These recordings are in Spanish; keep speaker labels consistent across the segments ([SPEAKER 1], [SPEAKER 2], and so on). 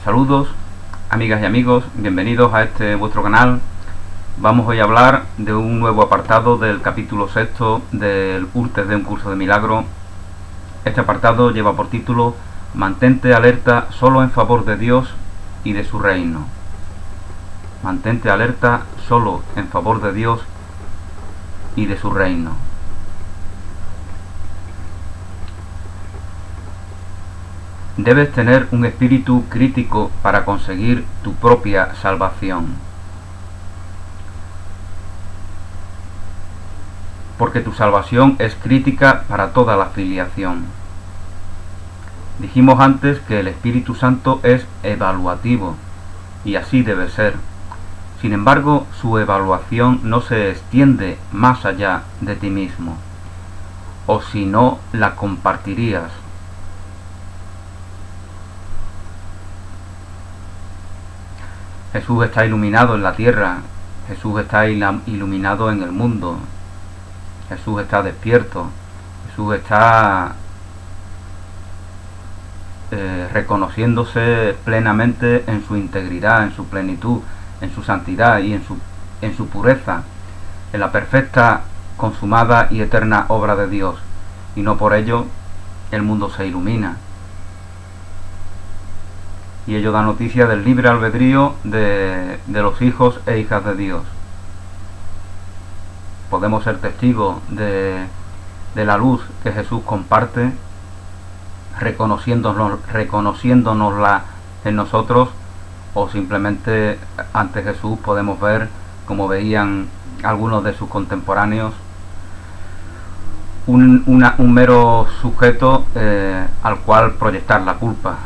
[SPEAKER 1] Saludos, amigas y amigos, bienvenidos a este vuestro canal. Vamos hoy a hablar de un nuevo apartado del capítulo sexto del Urtes de un curso de milagro. Este apartado lleva por título Mantente alerta solo en favor de Dios y de su reino. Mantente alerta solo en favor de Dios y de su reino. Debes tener un espíritu crítico para conseguir tu propia salvación. Porque tu salvación es crítica para toda la filiación. Dijimos antes que el Espíritu Santo es evaluativo, y así debe ser. Sin embargo, su evaluación no se extiende más allá de ti mismo, o si no, la compartirías. Jesús está iluminado en la tierra, Jesús está iluminado en el mundo, Jesús está despierto, Jesús está reconociéndose plenamente en su integridad, en su plenitud, en su santidad y en su pureza, en la perfecta, consumada y eterna obra de Dios, y no por ello el mundo se ilumina. Y ello da noticia del libre albedrío de los hijos e hijas de Dios. Podemos ser testigos de la luz que Jesús comparte, reconociéndonosla en nosotros, o simplemente ante Jesús podemos ver, como veían algunos de sus contemporáneos, un mero sujeto al cual proyectar la culpa,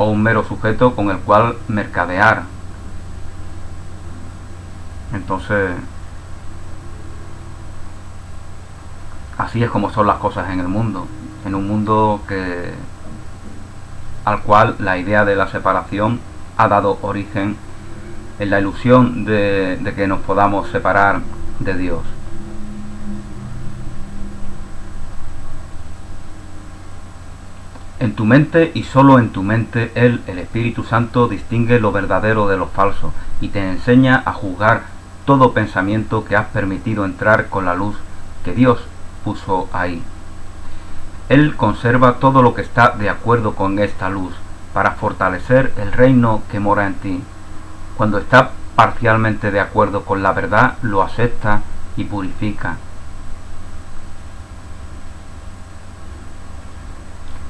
[SPEAKER 1] o un mero sujeto con el cual mercadear. Entonces, así es como son las cosas en el mundo, en un mundo al cual la idea de la separación ha dado origen en la ilusión de que nos podamos separar de Dios. En tu mente y solo en tu mente, Él, el Espíritu Santo, distingue lo verdadero de lo falso y te enseña a juzgar todo pensamiento que has permitido entrar con la luz que Dios puso ahí. Él conserva todo lo que está de acuerdo con esta luz para fortalecer el reino que mora en ti. Cuando está parcialmente de acuerdo con la verdad, lo acepta y purifica.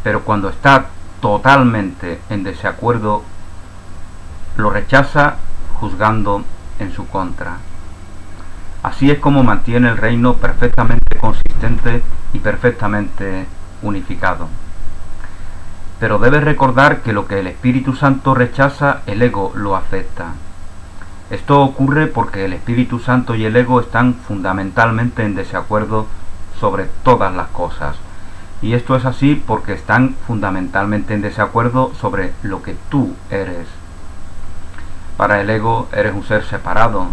[SPEAKER 1] Pero cuando está totalmente en desacuerdo, lo rechaza juzgando en su contra. Así es como mantiene el reino perfectamente consistente y perfectamente unificado. Pero debes recordar que lo que el Espíritu Santo rechaza, el ego lo acepta. Esto ocurre porque el Espíritu Santo y el ego están fundamentalmente en desacuerdo sobre todas las cosas. Y esto es así porque están fundamentalmente en desacuerdo sobre lo que tú eres. Para el ego eres un ser separado.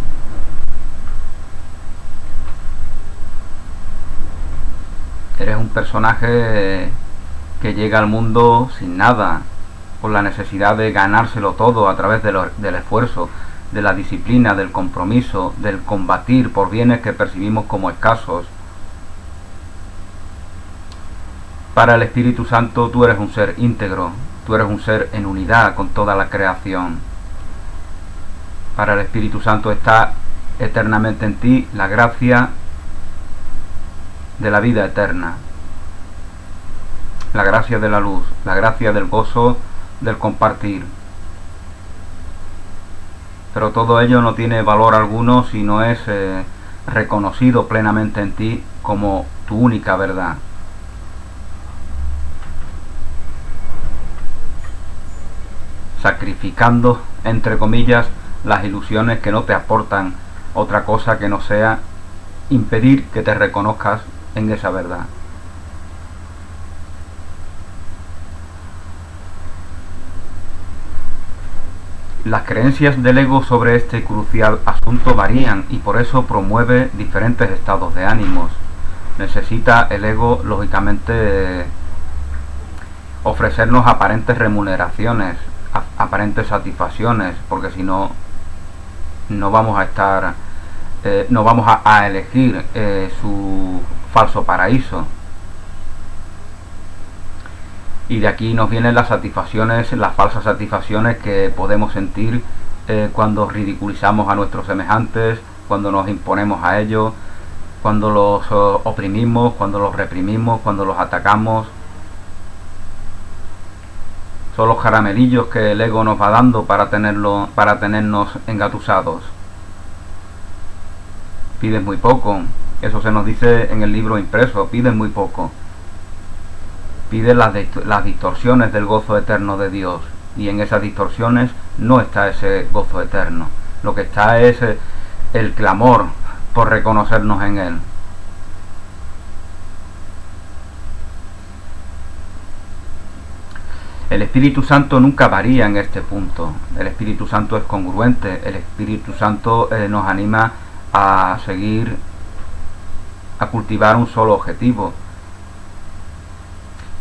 [SPEAKER 1] Eres un personaje que llega al mundo sin nada, con la necesidad de ganárselo todo a través del esfuerzo, de la disciplina, del compromiso, del combatir por bienes que percibimos como escasos. Para el Espíritu Santo tú eres un ser íntegro, tú eres un ser en unidad con toda la creación. Para el Espíritu Santo está eternamente en ti la gracia de la vida eterna, la gracia de la luz, la gracia del gozo, del compartir. Pero todo ello no tiene valor alguno si no es reconocido plenamente en ti como tu única verdad. Sacrificando, entre comillas, las ilusiones que no te aportan otra cosa que no sea impedir que te reconozcas en esa verdad. Las creencias del ego sobre este crucial asunto varían y por eso promueve diferentes estados de ánimos. Necesita el ego, lógicamente, ofrecernos aparentes remuneraciones, aparentes satisfacciones, porque si no, no vamos a estar, no vamos a elegir su falso paraíso. Y de aquí nos vienen las satisfacciones, las falsas satisfacciones que podemos sentir cuando ridiculizamos a nuestros semejantes, cuando nos imponemos a ellos, cuando los oprimimos, cuando los reprimimos, cuando los atacamos. Son los caramelillos que el ego nos va dando para tenernos engatusados. Pides muy poco, eso se nos dice en el libro impreso, pides muy poco. Pides las distorsiones del gozo eterno de Dios, y en esas distorsiones no está ese gozo eterno. Lo que está es el clamor por reconocernos en Él. El Espíritu Santo nunca varía en este punto. El Espíritu Santo es congruente. El Espíritu Santo nos anima a seguir, a cultivar un solo objetivo.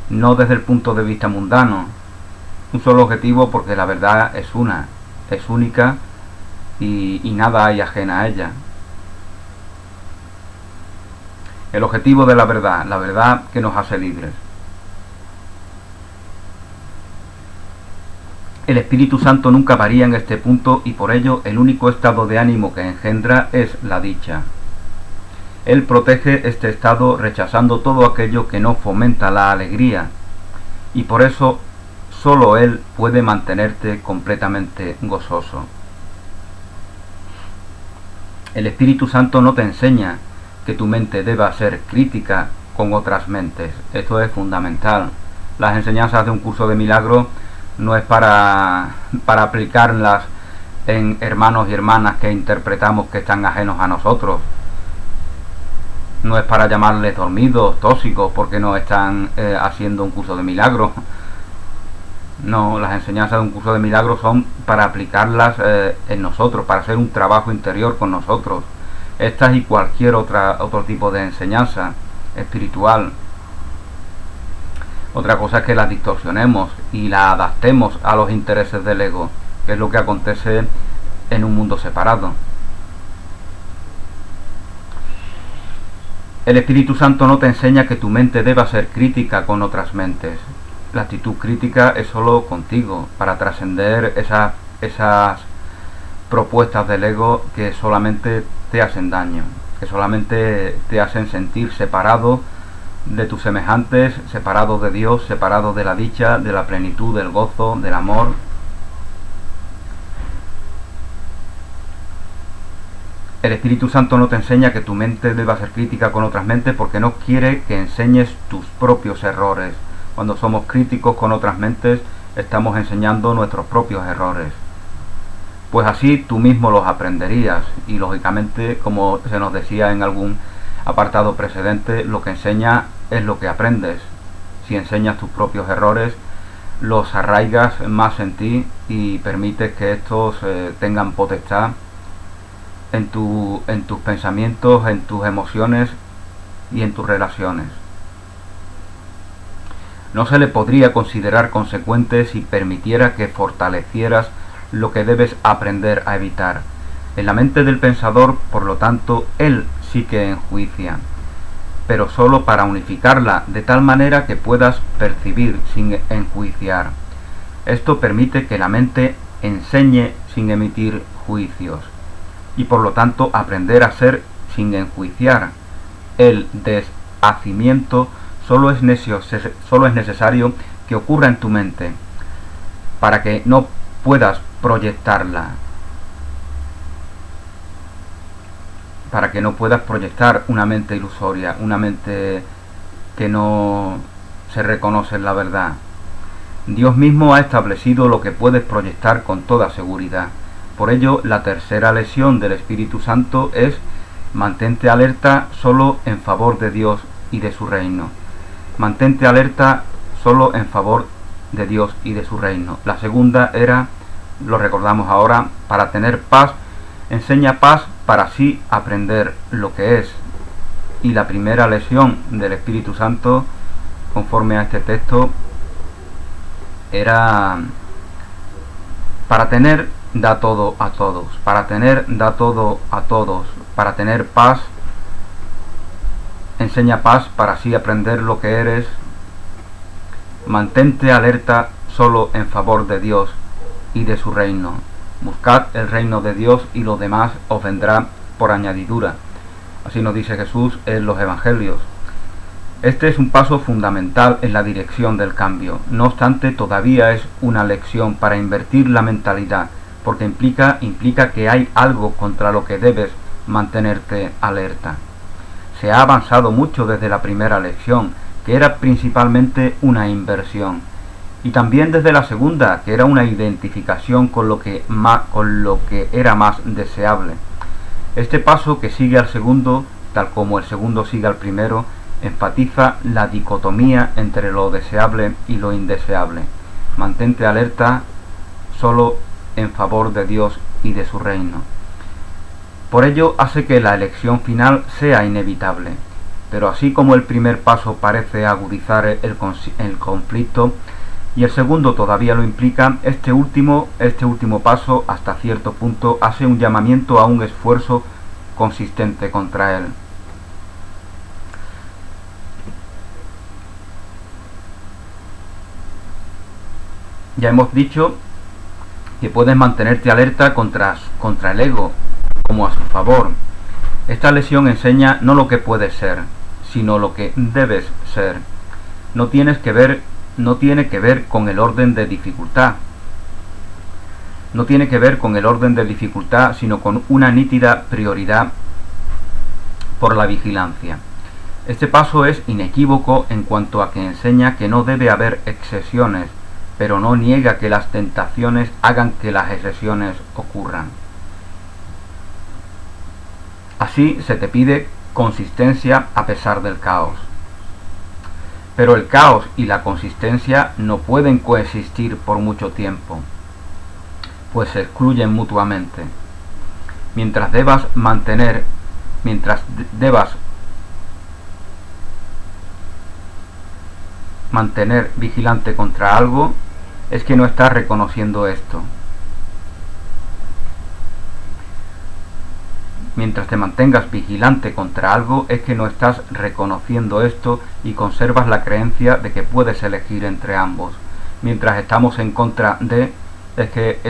[SPEAKER 1] No desde el punto de vista mundano. Un solo objetivo porque la verdad es una, es única y nada hay ajena a ella. El objetivo de la verdad que nos hace libres. El Espíritu Santo nunca varía en este punto y por ello el único estado de ánimo que engendra es la dicha. Él protege este estado rechazando todo aquello que no fomenta la alegría y por eso solo Él puede mantenerte completamente gozoso. El Espíritu Santo no te enseña que tu mente deba ser crítica con otras mentes. Esto es fundamental. Las enseñanzas de un curso de milagro no es para aplicarlas en hermanos y hermanas que interpretamos que están ajenos a nosotros. No es para llamarles dormidos, tóxicos, porque no están haciendo un curso de milagro. No, las enseñanzas de un curso de milagro son para aplicarlas en nosotros, para hacer un trabajo interior con nosotros. Estas y cualquier otro tipo de enseñanza espiritual. Otra cosa es que las distorsionemos y la adaptemos a los intereses del ego, que es lo que acontece en un mundo separado. El Espíritu Santo no te enseña que tu mente deba ser crítica con otras mentes. La actitud crítica es solo contigo, para trascender esas propuestas del ego que solamente te hacen daño, que solamente te hacen sentir separado de tus semejantes, separado de Dios, separado de la dicha, de la plenitud, del gozo, del amor. El Espíritu Santo no te enseña que tu mente deba ser crítica con otras mentes porque no quiere que enseñes tus propios errores. Cuando somos críticos con otras mentes, estamos enseñando nuestros propios errores. Pues así tú mismo los aprenderías y lógicamente, como se nos decía en algún apartado precedente, lo que enseña es lo que aprendes. Si enseñas tus propios errores, los arraigas más en ti y permites que estos tengan potestad en tus pensamientos, en tus emociones y en tus relaciones. No se le podría considerar consecuente si permitiera que fortalecieras lo que debes aprender a evitar. En la mente del pensador, por lo tanto, él sí que enjuicia, pero solo para unificarla de tal manera que puedas percibir sin enjuiciar. Esto permite que la mente enseñe sin emitir juicios y por lo tanto aprender a ser sin enjuiciar. El deshacimiento solo es necesario que ocurra en tu mente para que no puedas proyectarla, para que no puedas proyectar una mente ilusoria, una mente que no se reconoce en la verdad. Dios mismo ha establecido lo que puedes proyectar con toda seguridad. Por ello, la tercera lección del Espíritu Santo es: mantente alerta solo en favor de Dios y de su reino. Mantente alerta solo en favor de Dios y de su reino. La segunda era, lo recordamos ahora, para tener paz, enseña paz para así aprender lo que es. Y la primera lección del Espíritu Santo, conforme a este texto, era para tener da todo a todos, para tener da todo a todos, para tener paz enseña paz para así aprender lo que eres. Mantente alerta solo en favor de Dios y de su reino. Buscad el reino de Dios y lo demás os vendrá por añadidura. Así nos dice Jesús en los evangelios. Este es un paso fundamental en la dirección del cambio. No obstante, todavía es una lección para invertir la mentalidad, porque implica que hay algo contra lo que debes mantenerte alerta. Se ha avanzado mucho desde la primera lección, que era principalmente una inversión, y también desde la segunda, que era una identificación con lo que era más deseable. Este paso que sigue al segundo, tal como el segundo sigue al primero, enfatiza la dicotomía entre lo deseable y lo indeseable. Mantente alerta solo en favor de Dios y de su reino. Por ello hace que la elección final sea inevitable, pero así como el primer paso parece agudizar el conflicto y el segundo todavía lo implica, este último paso hasta cierto punto hace un llamamiento a un esfuerzo consistente contra él. Ya hemos dicho que puedes mantenerte alerta contra el ego, como a su favor. Esta lección enseña no lo que puedes ser, sino lo que debes ser. No tiene que ver con el orden de dificultad. No tiene que ver con el orden de dificultad, sino con una nítida prioridad por la vigilancia. Este paso es inequívoco en cuanto a que enseña que no debe haber excesiones, pero no niega que las tentaciones hagan que las excesiones ocurran. Así se te pide consistencia a pesar del caos. Pero el caos y la consistencia no pueden coexistir por mucho tiempo, pues se excluyen mutuamente. Mientras debas mantener vigilante contra algo, es que no estás reconociendo esto. Mientras te mantengas vigilante contra algo, es que no estás reconociendo esto y conservas la creencia de que puedes elegir entre ambos. Mientras estamos en contra de, es que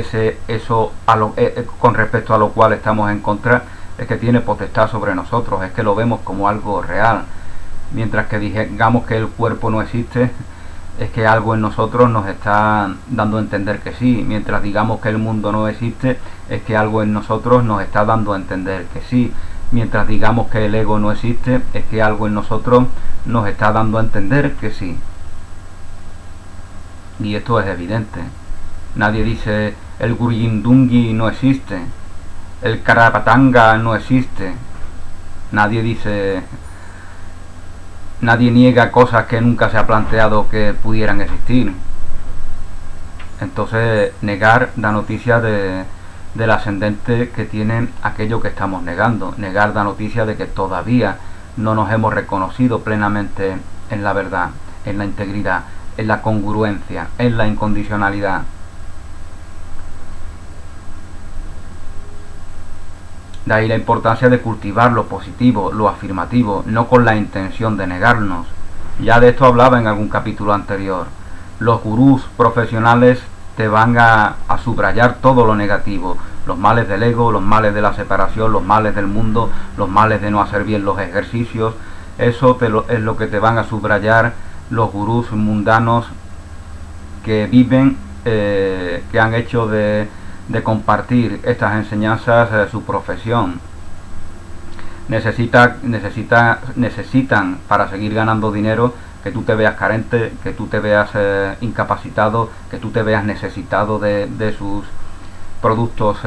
[SPEAKER 1] con respecto a lo cual estamos en contra, es que tiene potestad sobre nosotros, es que lo vemos como algo real. Mientras que digamos que el cuerpo no existe, es que algo en nosotros nos está dando a entender que sí. Mientras digamos que el mundo no existe, es que algo en nosotros nos está dando a entender que sí. Mientras digamos que el ego no existe, es que algo en nosotros nos está dando a entender que sí. Y esto es evidente. Nadie dice el Gurindungi no existe, el Karapatanga no existe. Nadie niega cosas que nunca se ha planteado que pudieran existir. Entonces, negar da noticia del ascendente que tiene aquello que estamos negando. Negar da noticia de que todavía no nos hemos reconocido plenamente en la verdad, en la integridad, en la congruencia, en la incondicionalidad. De ahí la importancia de cultivar lo positivo, lo afirmativo, no con la intención de negarnos. Ya de esto hablaba en algún capítulo anterior. Los gurús profesionales te van a subrayar todo lo negativo, los males del ego, los males de la separación, los males del mundo, los males de no hacer bien los ejercicios. Eso es lo que te van a subrayar los gurús mundanos que viven, que han hecho de compartir estas enseñanzas su profesión. Necesitan para seguir ganando dinero que tú te veas carente, que tú te veas incapacitado, que tú te veas necesitado de sus productos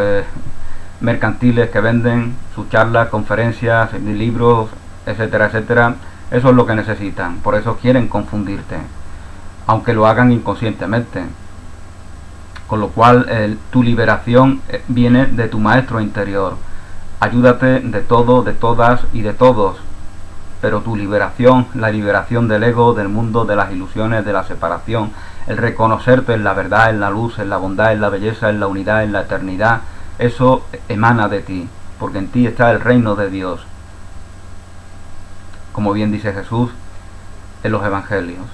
[SPEAKER 1] mercantiles que venden, sus charlas, conferencias, libros, etcétera, etcétera. Eso es lo que necesitan. Por eso quieren confundirte, aunque lo hagan inconscientemente. Con lo cual tu liberación viene de tu maestro interior. Ayúdate de todo, de todas y de todos. pero tu liberación, la liberación del ego, del mundo, de las ilusiones, de la separación, el reconocerte en la verdad, en la luz, en la bondad, en la belleza, en la unidad, en la eternidad, eso emana de ti, porque en ti está el reino de Dios, como bien dice Jesús en los evangelios.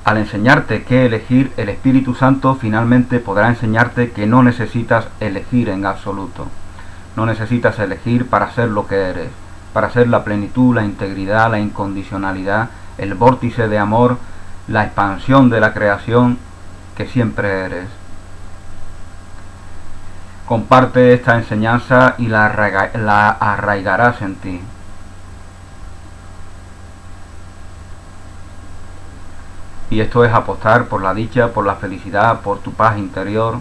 [SPEAKER 1] Al enseñarte qué elegir, el Espíritu Santo finalmente podrá enseñarte que no necesitas elegir en absoluto. No necesitas elegir para ser lo que eres, para ser la plenitud, la integridad, la incondicionalidad, el vórtice de amor, la expansión de la creación que siempre eres. Comparte esta enseñanza y la arraigarás en ti. Y esto es apostar por la dicha, por la felicidad, por tu paz interior.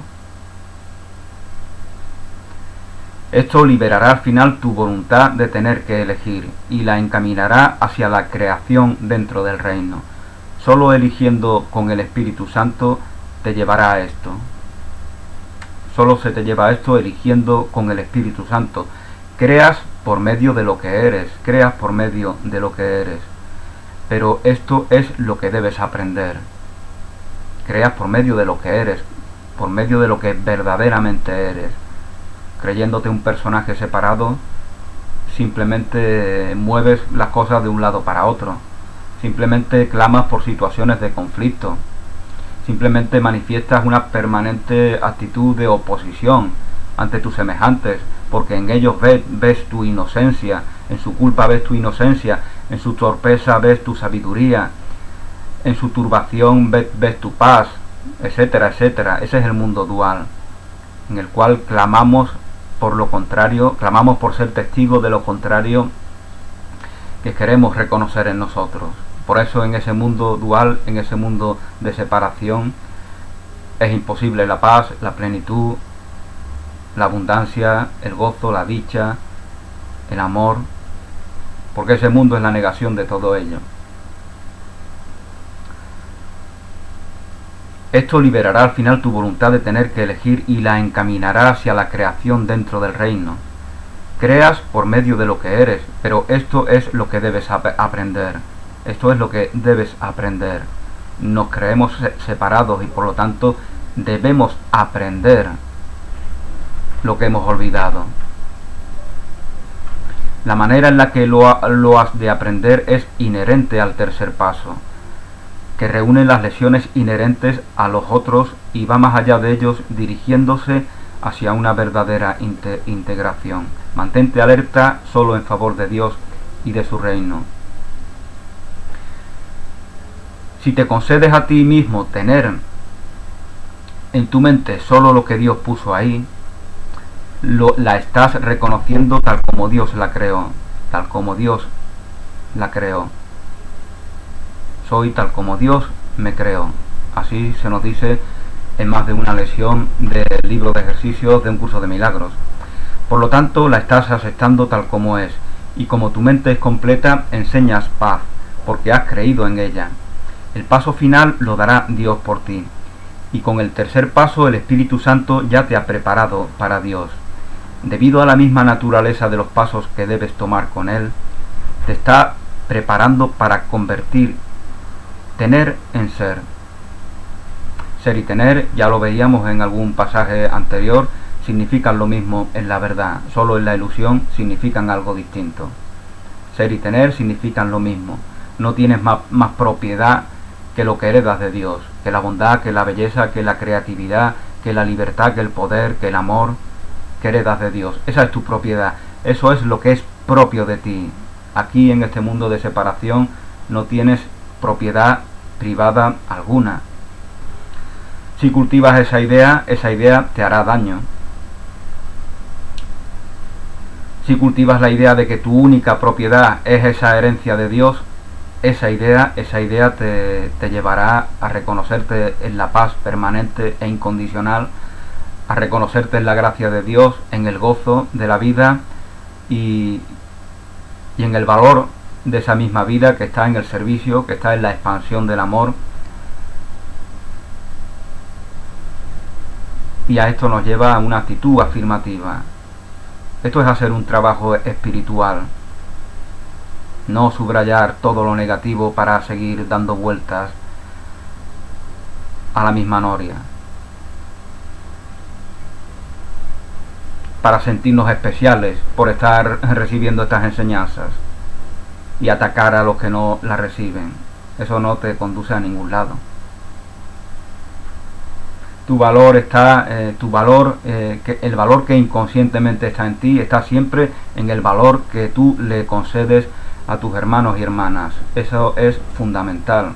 [SPEAKER 1] Esto liberará al final tu voluntad de tener que elegir y la encaminará hacia la creación dentro del reino. Solo eligiendo con el Espíritu Santo te llevará a esto. Solo se te lleva a esto eligiendo con el Espíritu Santo. Creas por medio de lo que eres, creas por medio de lo que eres. Pero esto es lo que debes aprender. Creas por medio de lo que eres, por medio de lo que verdaderamente eres. Creyéndote un personaje separado, simplemente mueves las cosas de un lado para otro. Simplemente clamas por situaciones de conflicto. Simplemente manifiestas una permanente actitud de oposición ante tus semejantes, porque en ellos ves tu inocencia, en su culpa ves tu inocencia, en su torpeza ves tu sabiduría, en su turbación ves tu paz, etcétera, etcétera. Ese es el mundo dual, en el cual clamamos por lo contrario, clamamos por ser testigos de lo contrario que queremos reconocer en nosotros. Por eso en ese mundo dual, en ese mundo de separación, es imposible la paz, la plenitud, la abundancia, el gozo, la dicha, el amor, porque ese mundo es la negación de todo ello. Esto liberará al final tu voluntad de tener que elegir y la encaminará hacia la creación dentro del reino. Creas por medio de lo que eres, pero esto es lo que debes aprender. Esto es lo que debes aprender. Nos creemos separados y por lo tanto debemos aprender lo que hemos olvidado. La manera en la que lo has de aprender es inherente al tercer paso, que reúne las lesiones inherentes a los otros y va más allá de ellos, dirigiéndose hacia una verdadera integración. Mantente alerta solo en favor de Dios y de su reino. Si te concedes a ti mismo tener en tu mente solo lo que Dios puso ahí, la estás reconociendo tal como Dios la creó, tal como Dios la creó. Soy tal como Dios me creó. Así se nos dice en más de una lección del libro de ejercicios de un curso de milagros. Por lo tanto, la estás aceptando tal como es, y como tu mente es completa, enseñas paz, porque has creído en ella. El paso final lo dará Dios por ti, y con el tercer paso el Espíritu Santo ya te ha preparado para Dios. Debido a la misma naturaleza de los pasos que debes tomar con Él, te está preparando para convertir tener en ser. Ser y tener, ya lo veíamos en algún pasaje anterior, significan lo mismo en la verdad, solo en la ilusión significan algo distinto. Ser y tener significan lo mismo. No tienes más propiedad que lo que heredas de Dios, que la bondad, que la belleza, que la creatividad, que la libertad, que el poder, que el amor, que heredas de Dios. Esa es tu propiedad, eso es lo que es propio de ti. Aquí en este mundo de separación no tienes propiedad privada alguna. Si cultivas esa idea te hará daño. Si cultivas la idea de que tu única propiedad es esa herencia de Dios, esa idea te llevará a reconocerte en la paz permanente e incondicional, a reconocerte en la gracia de Dios, en el gozo de la vida y en el valor de esa misma vida que está en el servicio, que está en la expansión del amor. y a esto nos lleva a una actitud afirmativa. Esto es hacer un trabajo espiritual, no subrayar todo lo negativo para seguir dando vueltas a la misma noria, para sentirnos especiales por estar recibiendo estas enseñanzas y atacar a los que no las reciben. Eso no te conduce a ningún lado. Tu valor está, el valor que inconscientemente está en ti está siempre en el valor que tú le concedes a tus hermanos y hermanas. Eso es fundamental.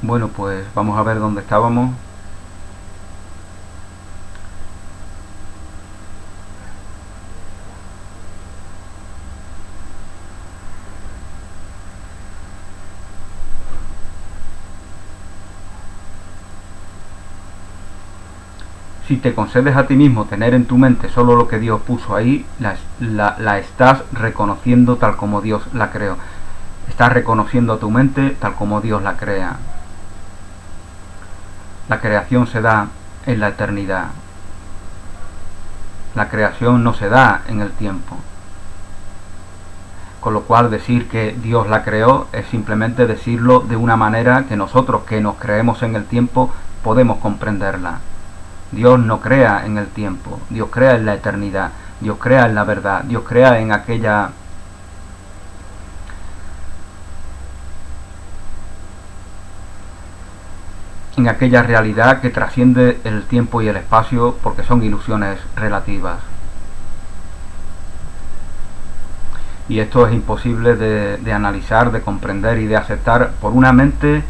[SPEAKER 1] Bueno, pues vamos a ver dónde estábamos. Si te concedes a ti mismo tener en tu mente solo lo que Dios puso ahí, la estás reconociendo tal como Dios la creó. Estás reconociendo a tu mente tal como Dios la crea. La creación se da en la eternidad. La creación no se da en el tiempo. Con lo cual decir que Dios la creó es simplemente decirlo de una manera que nosotros que nos creemos en el tiempo podemos comprenderla. Dios no crea en el tiempo, Dios crea en la eternidad, Dios crea en la verdad, Dios crea en aquella realidad que trasciende el tiempo y el espacio, porque son ilusiones relativas. Y esto es imposible de analizar, de comprender y de aceptar por una mente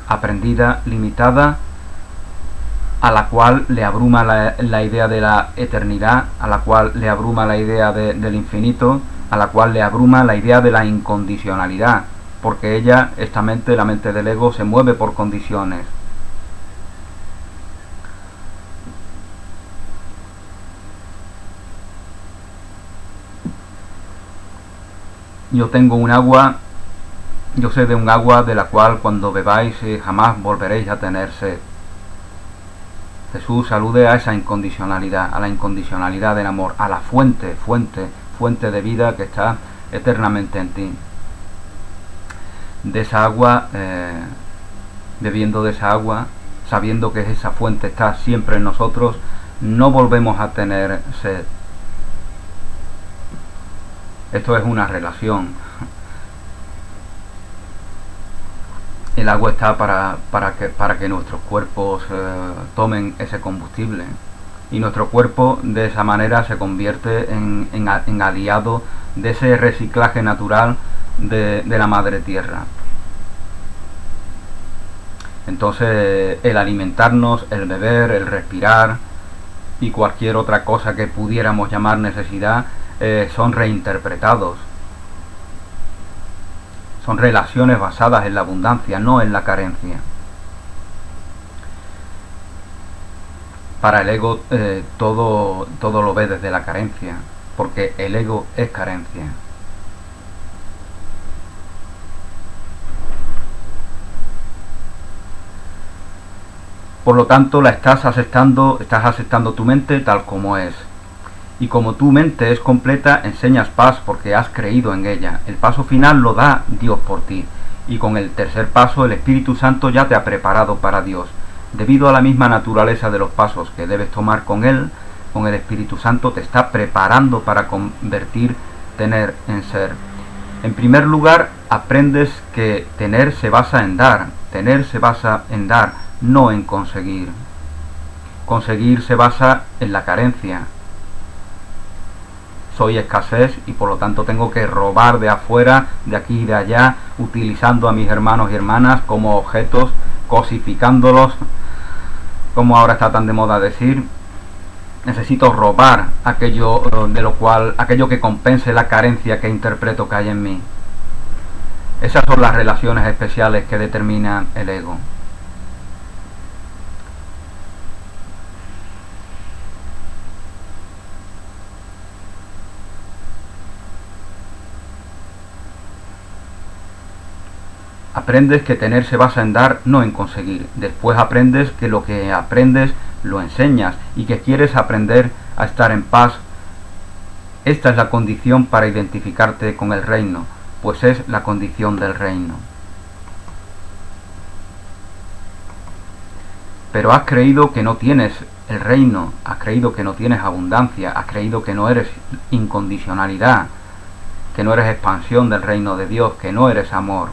[SPEAKER 1] aprendida, limitada, a la cual le abruma la idea de la eternidad, a la cual le abruma la idea del infinito, a la cual le abruma la idea de la incondicionalidad, porque esta mente, la mente del ego, se mueve por condiciones. Yo sé de un agua de la cual cuando bebáis jamás volveréis a tener sed. Jesús alude a esa incondicionalidad, a la incondicionalidad del amor, a la fuente de vida que está eternamente en ti. De esa agua, bebiendo de esa agua, sabiendo que esa fuente está siempre en nosotros, no volvemos a tener sed. Esto es una relación. El agua está para que nuestros cuerpos tomen ese combustible, y nuestro cuerpo de esa manera se convierte en aliado de ese reciclaje natural de la madre tierra. Entonces el alimentarnos, el beber, el respirar y cualquier otra cosa que pudiéramos llamar necesidad son reinterpretados. Son relaciones basadas en la abundancia, no en la carencia. Para el ego todo lo ve desde la carencia, porque el ego es carencia. Por lo tanto, estás aceptando tu mente tal como es. Y como tu mente es completa, enseñas paz porque has creído en ella. El paso final lo da Dios por ti. Y con el tercer paso, el Espíritu Santo ya te ha preparado para Dios. Debido a la misma naturaleza de los pasos que debes tomar con Él, con el Espíritu Santo te está preparando para convertir tener en ser. En primer lugar, aprendes que tener se basa en dar. Tener se basa en dar, no en conseguir. Conseguir se basa en la carencia. Soy escasez y por lo tanto tengo que robar de afuera, de aquí y de allá, utilizando a mis hermanos y hermanas como objetos, cosificándolos, como ahora está tan de moda decir. Necesito robar aquello que compense la carencia que interpreto que hay en mí. Esas son las relaciones especiales que determinan el ego. Aprendes que tener se basa en dar, no en conseguir. Después aprendes que lo que aprendes lo enseñas y que quieres aprender a estar en paz. Esta es la condición para identificarte con el reino, pues es la condición del reino. Pero has creído que no tienes el reino, has creído que no tienes abundancia, has creído que no eres incondicionalidad, que no eres expansión del reino de Dios, que no eres amor.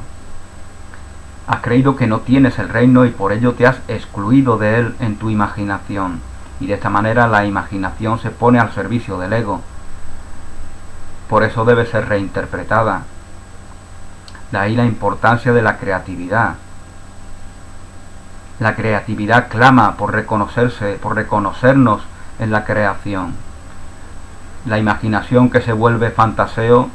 [SPEAKER 1] Has creído que no tienes el reino y por ello te has excluido de él en tu imaginación. Y de esta manera la imaginación se pone al servicio del ego. Por eso debe ser reinterpretada. De ahí la importancia de la creatividad. La creatividad clama por reconocerse, por reconocernos en la creación. La imaginación que se vuelve fantaseo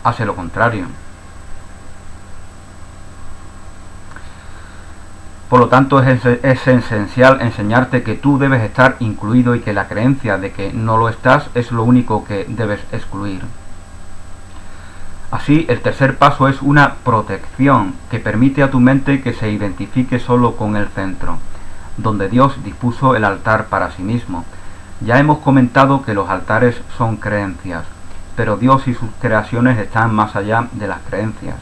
[SPEAKER 1] hace lo contrario. Por lo tanto es esencial enseñarte que tú debes estar incluido y que la creencia de que no lo estás es lo único que debes excluir. Así, el tercer paso es una protección que permite a tu mente que se identifique solo con el centro, donde Dios dispuso el altar para sí mismo. Ya hemos comentado que los altares son creencias, pero Dios y sus creaciones están más allá de las creencias,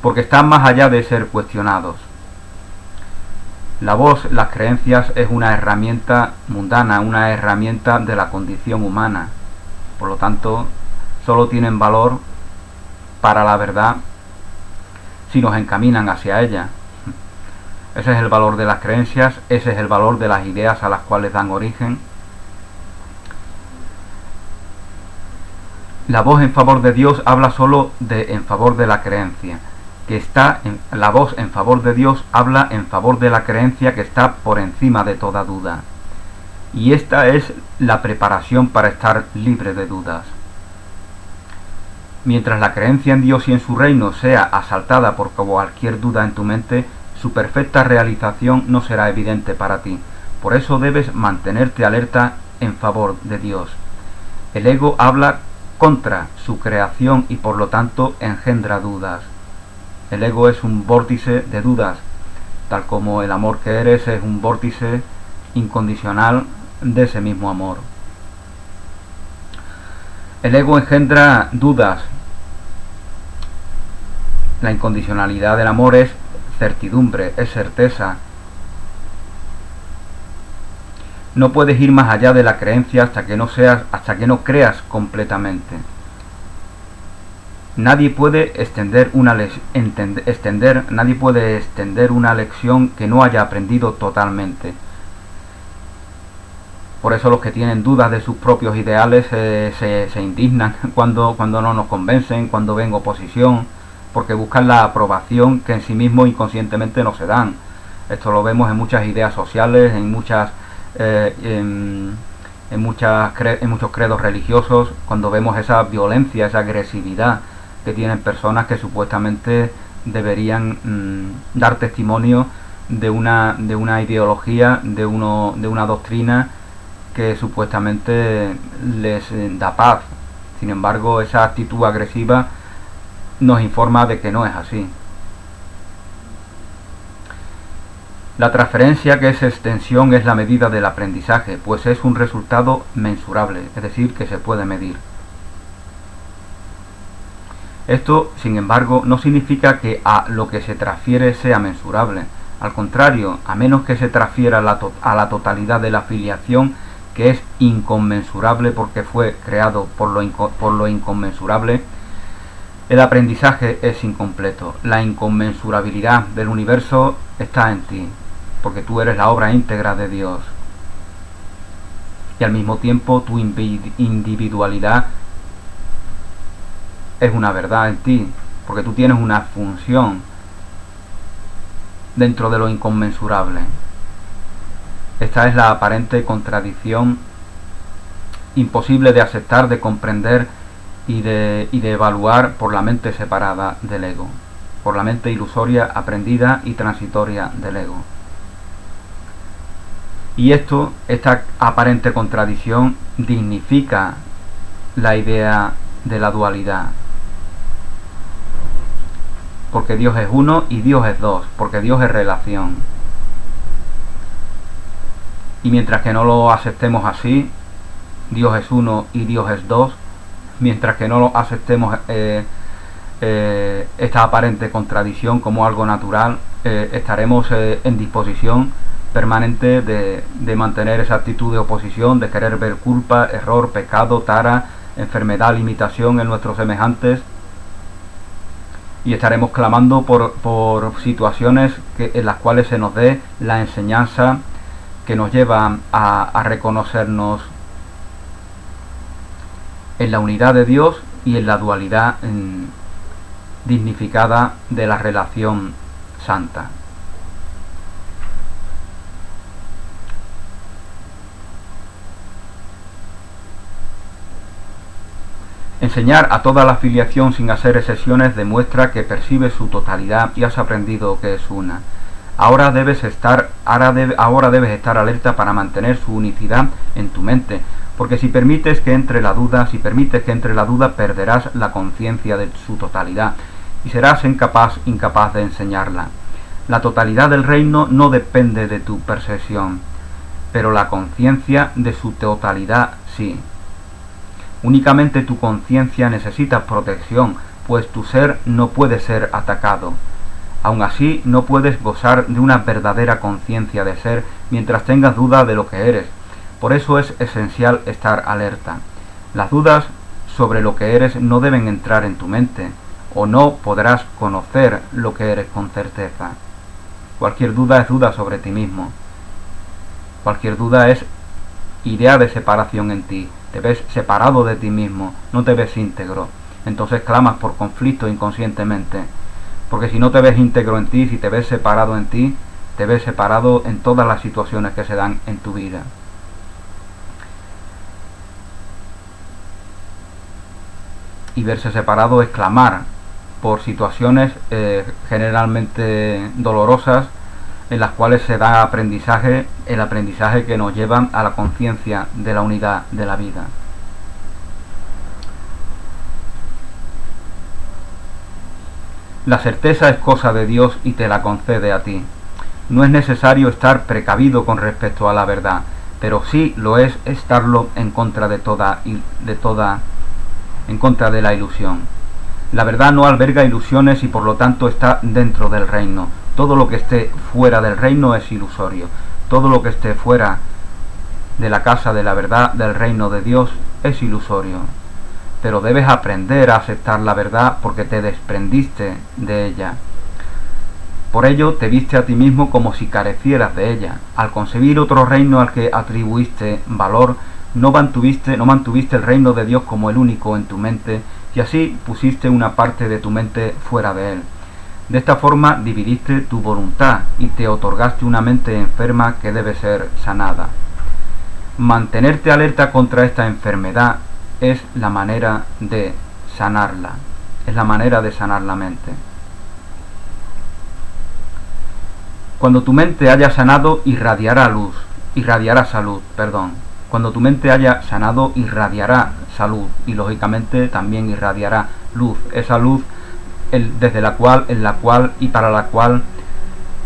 [SPEAKER 1] porque están más allá de ser cuestionados. La voz, las creencias, es una herramienta mundana, una herramienta de la condición humana. Por lo tanto, solo tienen valor para la verdad si nos encaminan hacia ella. Ese es el valor de las creencias, ese es el valor de las ideas a las cuales dan origen. La voz en favor de Dios habla solo en favor de la creencia, la voz en favor de Dios habla en favor de la creencia que está por encima de toda duda. Y esta es la preparación para estar libre de dudas. Mientras la creencia en Dios y en su reino sea asaltada por cualquier duda en tu mente, su perfecta realización no será evidente para ti. Por eso debes mantenerte alerta en favor de Dios. El ego habla contra su creación y por lo tanto engendra dudas. El ego es un vórtice de dudas, tal como el amor que eres es un vórtice incondicional de ese mismo amor. El ego engendra dudas. La incondicionalidad del amor es certidumbre, es certeza. No puedes ir más allá de la creencia hasta que no creas completamente. Nadie puede extender una lección que no haya aprendido totalmente. Por eso los que tienen dudas de sus propios ideales se indignan cuando no nos convencen, cuando ven oposición, porque buscan la aprobación que en sí mismos inconscientemente no se dan. Esto lo vemos en muchas ideas sociales, en muchos credos religiosos, cuando vemos esa violencia, esa agresividad que tienen personas que supuestamente deberían dar testimonio de una ideología, de una doctrina que supuestamente les da paz. Sin embargo, esa actitud agresiva nos informa de que no es así. La transferencia, que es extensión, es la medida del aprendizaje, pues es un resultado mensurable, es decir, que se puede medir. Esto, sin embargo, no significa que a lo que se transfiere sea mensurable. Al contrario, a menos que se transfiera a la totalidad de la filiación, que es inconmensurable porque fue creado por lo inconmensurable, el aprendizaje es incompleto. La inconmensurabilidad del universo está en ti, porque tú eres la obra íntegra de Dios. Y al mismo tiempo tu individualidad es una verdad en ti, porque tú tienes una función dentro de lo inconmensurable. Esta es la aparente contradicción imposible de aceptar, de comprender y de evaluar por la mente separada del ego, por la mente ilusoria, aprendida y transitoria del ego. Y esta aparente contradicción dignifica la idea de la dualidad. Porque Dios es uno y Dios es dos, porque Dios es relación. Y mientras que no lo aceptemos así, Dios es uno y Dios es dos, mientras que no lo aceptemos esta aparente contradicción como algo natural, estaremos en disposición permanente de mantener esa actitud de oposición, de querer ver culpa, error, pecado, tara, enfermedad, limitación en nuestros semejantes, y estaremos clamando por situaciones en las cuales se nos dé la enseñanza que nos lleva a reconocernos en la unidad de Dios y en la dualidad dignificada de la relación santa. Enseñar a toda la filiación sin hacer excepciones demuestra que percibes su totalidad y has aprendido que es una. Ahora debes estar alerta para mantener su unicidad en tu mente, porque si permites que entre la duda, perderás la conciencia de su totalidad y serás incapaz de enseñarla. La totalidad del reino no depende de tu percepción, pero la conciencia de su totalidad sí. Únicamente tu conciencia necesita protección, pues tu ser no puede ser atacado. Aun así, no puedes gozar de una verdadera conciencia de ser mientras tengas duda de lo que eres. Por eso es esencial estar alerta. Las dudas sobre lo que eres no deben entrar en tu mente, o no podrás conocer lo que eres con certeza. Cualquier duda es duda sobre ti mismo. Cualquier duda es idea de separación en ti. Te ves separado de ti mismo, no te ves íntegro. Entonces clamas por conflicto inconscientemente. Porque si no te ves íntegro en ti, si te ves separado en ti, te ves separado en todas las situaciones que se dan en tu vida. Y verse separado es clamar por situaciones generalmente dolorosas, en las cuales se da el aprendizaje que nos lleva a la conciencia de la unidad de la vida. La certeza es cosa de Dios y te la concede a ti. No es necesario estar precavido con respecto a la verdad, pero sí lo es estarlo en contra de la ilusión. La verdad no alberga ilusiones y por lo tanto está dentro del reino. Todo lo que esté fuera del reino es ilusorio. Todo lo que esté fuera de la casa de la verdad del reino de Dios es ilusorio. Pero debes aprender a aceptar la verdad porque te desprendiste de ella. Por ello te viste a ti mismo como si carecieras de ella. Al concebir otro reino al que atribuiste valor, no mantuviste el reino de Dios como el único en tu mente, y así pusiste una parte de tu mente fuera de él. De esta forma dividiste tu voluntad y te otorgaste una mente enferma que debe ser sanada. Mantenerte alerta contra esta enfermedad es la manera de sanarla, es la manera de sanar la mente. Cuando tu mente haya sanado, irradiará salud. Cuando tu mente haya sanado, irradiará salud y lógicamente también irradiará luz. Esa luz en la cual y para la cual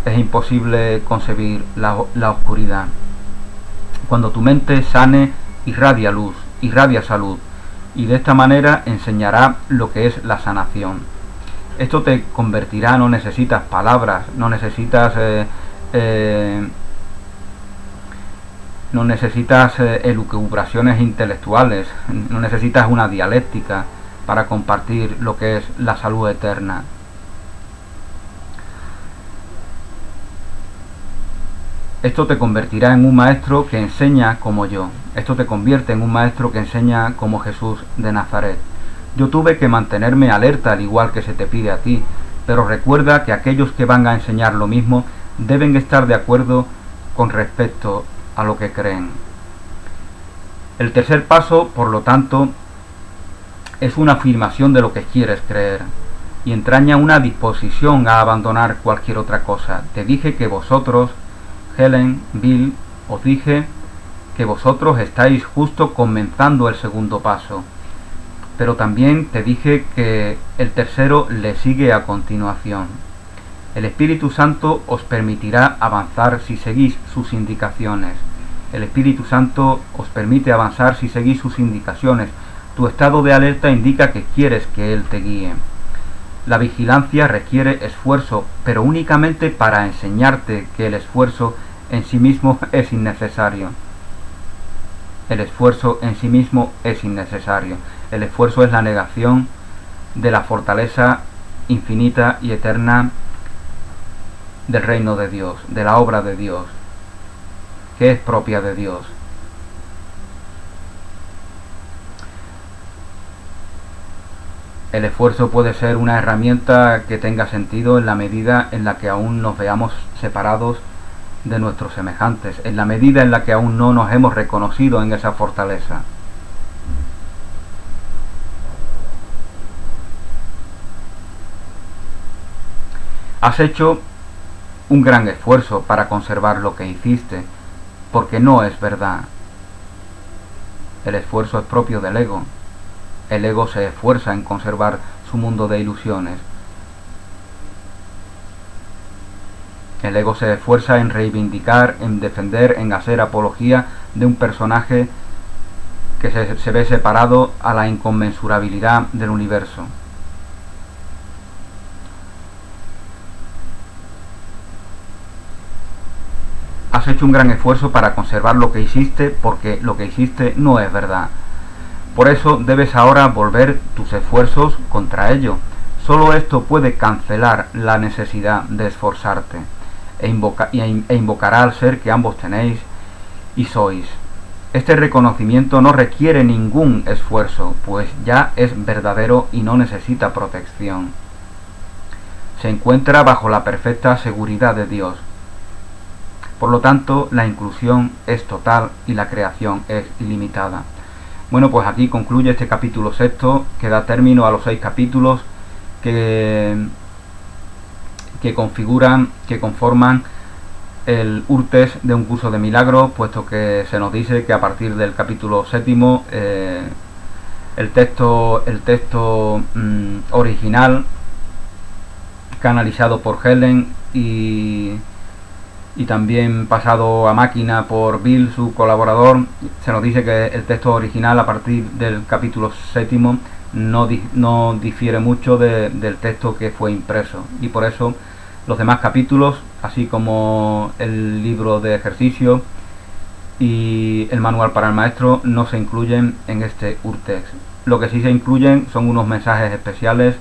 [SPEAKER 1] es imposible concebir la oscuridad. Cuando tu mente sane, irradia luz, irradia salud, y de esta manera enseñará lo que es la sanación. Esto te convertirá, no necesitas palabras, no necesitas elucubraciones intelectuales, no necesitas una dialéctica para compartir lo que es la salud eterna. Esto te convertirá en un maestro que enseña como yo. Esto te convierte en un maestro que enseña como Jesús de Nazaret. Yo tuve que mantenerme alerta al igual que se te pide a ti, pero recuerda que aquellos que van a enseñar lo mismo deben estar de acuerdo con respecto a lo que creen. El tercer paso, por lo tanto, es una afirmación de lo que quieres creer y entraña una disposición a abandonar cualquier otra cosa. Te dije que vosotros, Helen, Bill, os dije que vosotros estáis justo comenzando el segundo paso. Pero también te dije que el tercero le sigue a continuación. El Espíritu Santo os permitirá avanzar si seguís sus indicaciones. El Espíritu Santo os permite avanzar si seguís sus indicaciones. Tu estado de alerta indica que quieres que Él te guíe. La vigilancia requiere esfuerzo, pero únicamente para enseñarte que el esfuerzo en sí mismo es innecesario. El esfuerzo en sí mismo es innecesario. El esfuerzo es la negación de la fortaleza infinita y eterna del reino de Dios, de la obra de Dios, que es propia de Dios. El esfuerzo puede ser una herramienta que tenga sentido en la medida en la que aún nos veamos separados de nuestros semejantes, en la medida en la que aún no nos hemos reconocido en esa fortaleza. Has hecho un gran esfuerzo para conservar lo que hiciste, porque no es verdad. El esfuerzo es propio del ego. El ego se esfuerza en conservar su mundo de ilusiones. El ego se esfuerza en reivindicar, en defender, en hacer apología de un personaje que se ve separado a la inconmensurabilidad del universo. Has hecho un gran esfuerzo para conservar lo que hiciste, porque lo que hiciste no es verdad. Por eso debes ahora volver tus esfuerzos contra ello. Solo esto puede cancelar la necesidad de esforzarte e invocará al ser que ambos tenéis y sois. Este reconocimiento no requiere ningún esfuerzo, pues ya es verdadero y no necesita protección. Se encuentra bajo la perfecta seguridad de Dios. Por lo tanto, la inclusión es total y la creación es ilimitada. Bueno, pues aquí concluye este capítulo sexto, que da término a los 6 capítulos que conforman el URTES de un curso de milagros, puesto que se nos dice que a partir del capítulo séptimo el texto original, canalizado por Helen y también pasado a máquina por Bill, su colaborador, se nos dice que el texto original a partir del capítulo séptimo no difiere mucho del texto que fue impreso, y por eso los demás capítulos, así como el libro de ejercicio y el manual para el maestro, no se incluyen en este URTEX. Lo que sí se incluyen son unos mensajes especiales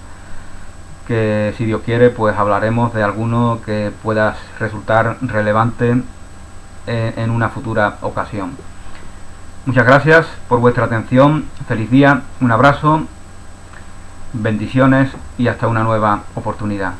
[SPEAKER 1] que, si Dios quiere, pues hablaremos de alguno que pueda resultar relevante en una futura ocasión. Muchas gracias por vuestra atención, feliz día, un abrazo, bendiciones y hasta una nueva oportunidad.